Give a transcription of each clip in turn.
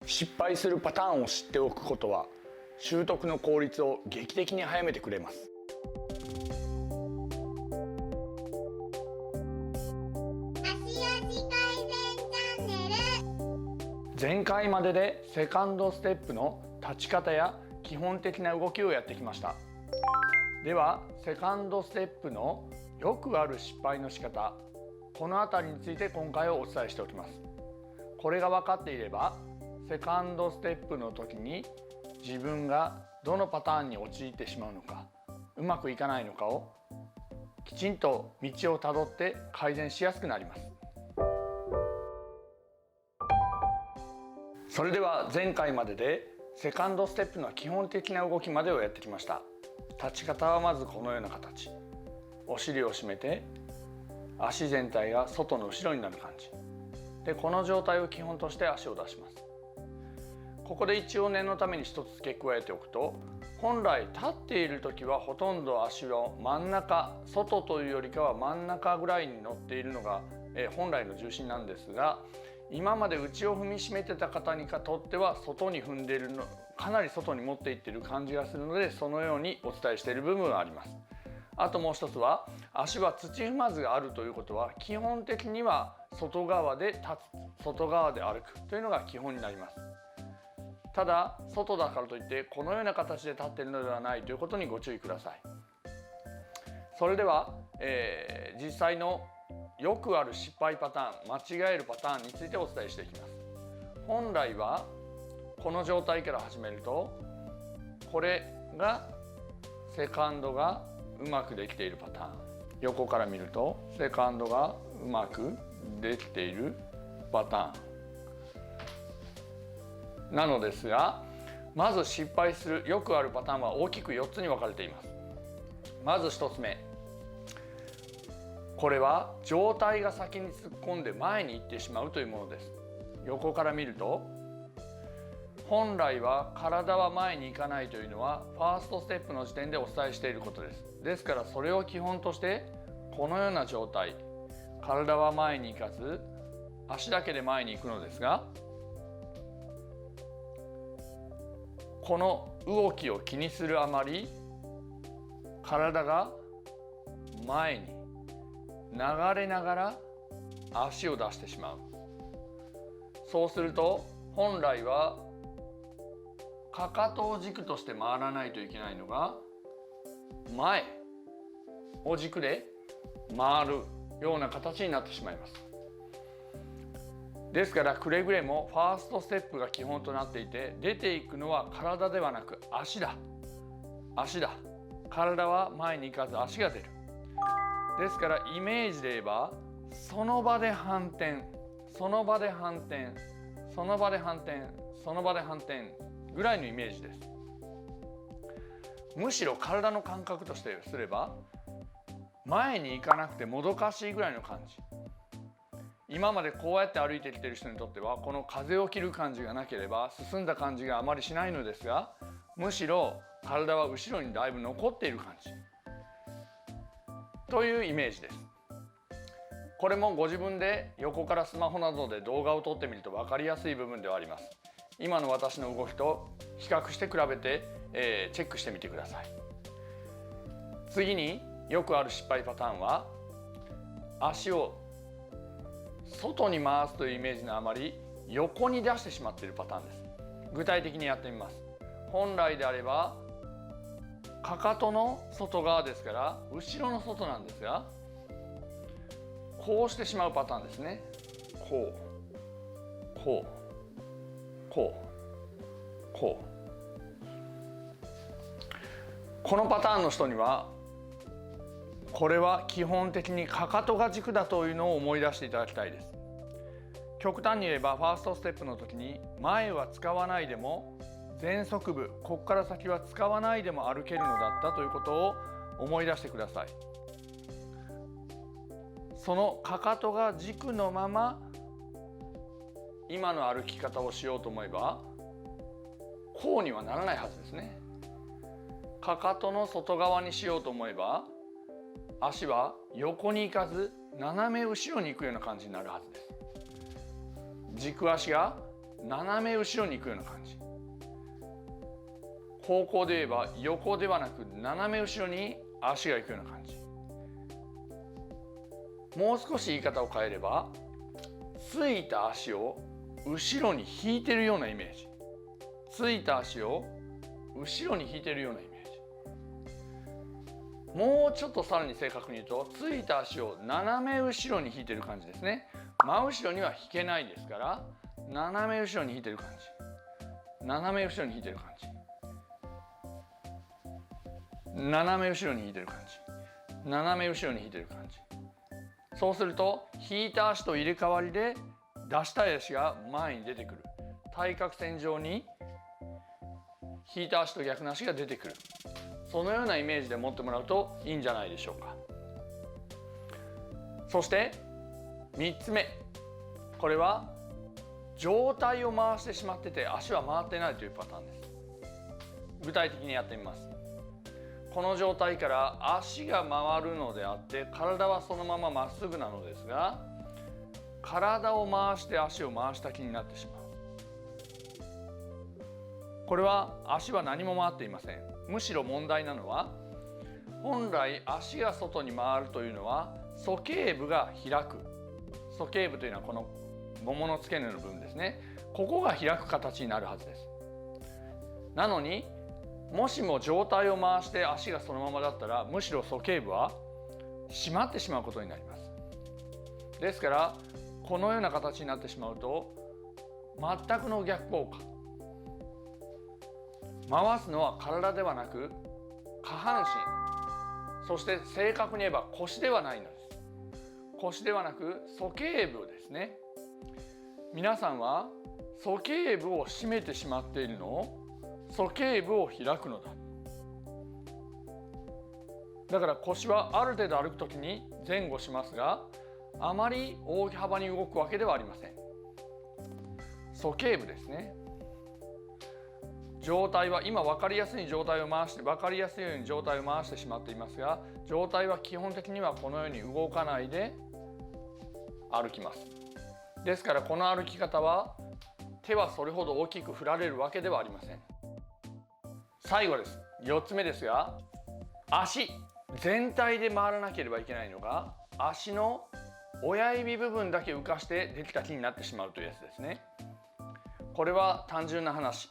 失敗するパターンを知っておくことは習得の効率を劇的に早めてくれます。前回まででセカンドステップの立ち方や基本的な動きをやってきました。ではセカンドステップのよくある失敗の仕方、このあたりについて今回はお伝えしておきます。これが分かっていればセカンドステップの時に自分がどのパターンに陥ってしまうのか、うまくいかないのかをきちんと道をたどって改善しやすくなります。それでは前回まででセカンドステップの基本的な動きまでをやってきました。立ち方はまずこのような形、お尻を締めて足全体が外の後ろになる感じで、この状態を基本として足を出します。ここで一応念のために一つ付け加えておくと、本来立っている時はほとんど足を真ん中、外というよりかは真ん中ぐらいに乗っているのが本来の重心なんですが、今まで内を踏みしめてた方にとっては外に踏んでいるの、かなり外に持っていっている感じがするので、そのようにお伝えしている部分があります。あともう一つは、足は土踏まずがあるということは基本的には外側で立つ、外側で歩くというのが基本になります。ただ外だからといってこのような形で立っているのではないということにご注意ください。それでは、実際のよくある失敗パターン、間違えるパターンについてお伝えしていきます。本来はこの状態から始めると、これがセカンドがうまくできているパターン、横から見るとセカンドがうまくできているパターンなのですが、まず失敗するよくあるパターンは大きく4つに分かれています。まず1つ目、これは上体が先に突っ込んで前に行ってしまうというものです。横から見ると本来は体は前に行かないというのはファーストステップの時点でお伝えしていることです。ですからそれを基本としてこのような状態、体は前に行かず足だけで前に行くのですが、この動きを気にするあまり体が前に流れながら足を出してしまう。そうすると本来はかかとを軸として回らないといけないのが、前を軸で回るような形になってしまいます。ですからくれぐれもファーストステップが基本となっていて、出ていくのは体ではなく足だ、足だ。体は前に行かず足が出る。ですからイメージで言えばその場で反転、その場で反転、その場で反転、その場で反転ぐらいのイメージです。むしろ体の感覚としてすれば前に行かなくてもどかしいぐらいの感じ。今までこうやって歩いてきている人にとってはこの風を切る感じがなければ進んだ感じがあまりしないのですが、むしろ体は後ろにだいぶ残っている感じというイメージです。これもご自分で横からスマホなどで動画を撮ってみると分かりやすい部分ではあります。今の私の動きと比較して比べて、チェックしてみてください。次によくある失敗パターンは、足を外に回すというイメージのあまり横に出してしまっているパターンです。具体的にやってみます。本来であればかかとの外側ですから後ろの外なんですが、こうしてしまうパターンですね。こうこうこうこう。このパターンの人にはこれは基本的にかかとが軸だというのを思い出していただきたいです。極端に言えばファーストステップの時に前は使わないでも前足部、ここから先は使わないでも歩けるのだったということを思い出してください。そのかかとが軸のまま今の歩き方をしようと思えばこうにはならないはずですね。かかとの外側にしようと思えば足は横に行かず斜め後ろに行くような感じになるはずです。軸足が斜め後ろに行くような感じ。方向で言えば横ではなく斜め後ろに足が行くような感じ。もう少し言い方を変えれば、ついた足を後ろに引いてるようなイメージ。ついた足を後ろに引いてるようなイメージ。もうちょっとさらに正確に言うと、ついた足を斜め後ろに引いてる感じですね。真後ろには引けないですから、斜め後ろに引いてる感じ。斜め後ろに引いてる感じ。斜め後ろに引いてる感じ。斜め後ろに引いてる感じ。そうすると引いた足と入れ替わりで出したい足が前に出てくる。対角線上に引いた足と逆の足が出てくる。そのようなイメージで持ってもらうといいんじゃないでしょうか。そして3つ目、これは上体を回してしまってて足は回ってないというパターンです。具体的にやってみます。この状態から足が回るのであって体はそのまままっすぐなのですが、体を回して足を回した気になってしまう。これは足は何も回っていません。むしろ問題なのは、本来足が外に回るというのは鼠径部が開く。鼠径部というのはこのももの付け根の部分ですね。ここが開く形になるはずです。なのにもしも上体を回して足がそのままだったら、むしろ鼠径部は締まってしまうことになります。ですからこのような形になってしまうと全くの逆効果。回すのは体ではなく下半身、そして正確に言えば腰ではないのです。腰ではなく鼠径部ですね。皆さんは鼠径部を締めてしまっているのを鼠径部を開くのだ。だから腰はある程度歩くときに前後しますが、あまり大幅に動くわけではありません。鼠径部ですね。上体は今分かりやすいように上体を回してしまっていますが、上体は基本的にはこのように動かないで歩きます。ですからこの歩き方は手はそれほど大きく振られるわけではありません。最後です。4つ目ですが、足全体で回らなければいけないのが、足の親指部分だけ浮かしてできた気になってしまうというやつですね。これは単純な話。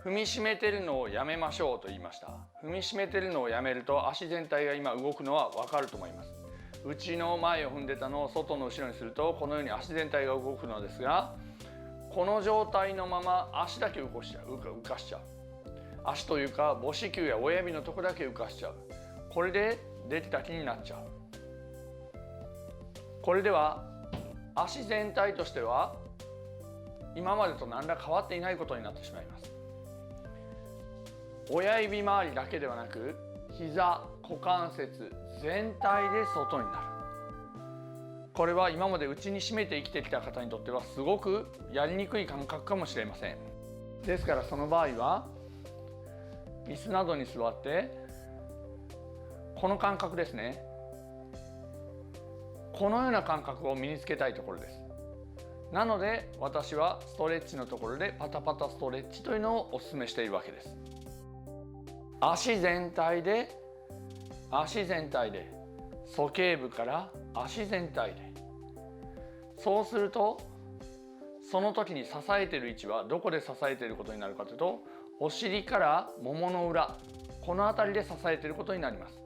踏みしめてるのをやめましょうと言いました。踏みしめてるのをやめると足全体が今動くのは分かると思います。内の前を踏んでたのを外の後ろにするとこのように足全体が動くのですが、この状態のまま足だけ浮かしちゃう。足というか母子球や親指のところだけ浮かしちゃう。これで出てた気になっちゃう。これでは足全体としては今までと何ら変わっていないことになってしまいます。親指周りだけではなく膝、股関節全体で外になる。これは今まで内に締めて生きてきた方にとってはすごくやりにくい感覚かもしれません。ですからその場合は椅子などに座ってこの感覚ですね、このような感覚を身につけたいところです。なので私はストレッチのところでパタパタストレッチというのをお勧めしているわけです。足全体で鼠径部から足全体で、そうするとその時に支えている位置はどこで支えていることになるかというと、お尻からももの裏、この辺りで支えていることになります。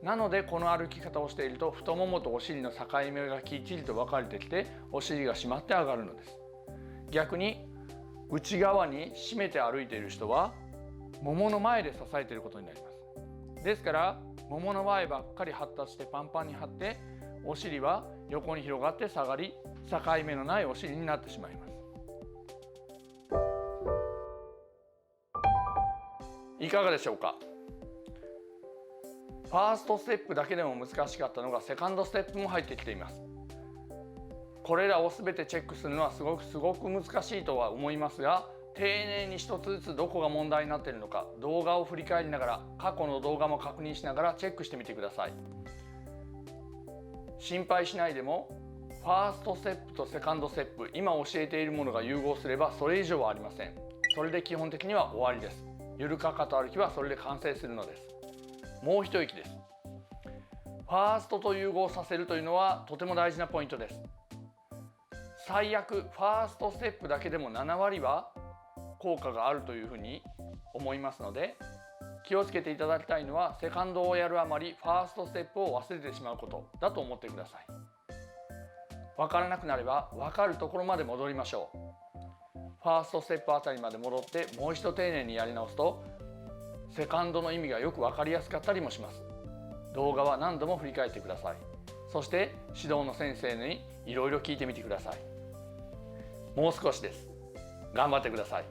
なのでこの歩き方をしていると太ももとお尻の境目がきっちりと分かれてきてお尻が締まって上がるのです。逆に内側に締めて歩いている人はももの前で支えていることになります。ですからももの前ばっかり発達してパンパンに張って、お尻は横に広がって下がり、境目のないお尻になってしまいます。いかがでしょうか。ファーストステップだけでも難しかったのがセカンドステップも入ってきています。これらを全てチェックするのはすごく難しいとは思いますが、丁寧に一つずつどこが問題になっているのか動画を振り返りながら、過去の動画も確認しながらチェックしてみてください。心配しないでもフファーストステップとセカンドステップ、今教えているものが融合すればそれ以上はありません。それで基本的には終わりです。ゆるかかと歩きはそれで完成するのです。もう一息です。ファーストと融合させるというのはとても大事なポイントです。最悪ファーストステップだけでも7割は効果があるというふうに思いますので、気をつけていただきたいのはセカンドをやるあまりファーストステップを忘れてしまうことだと思ってください。分からなくなれば分かるところまで戻りましょう。ファーストステップあたりまで戻ってもう一度丁寧にやり直すとセカンドの意味がよく分かりやすかったりもします。動画は何度も振り返ってください。そして指導の先生にいろいろ聞いてみてください。もう少しです。頑張ってください。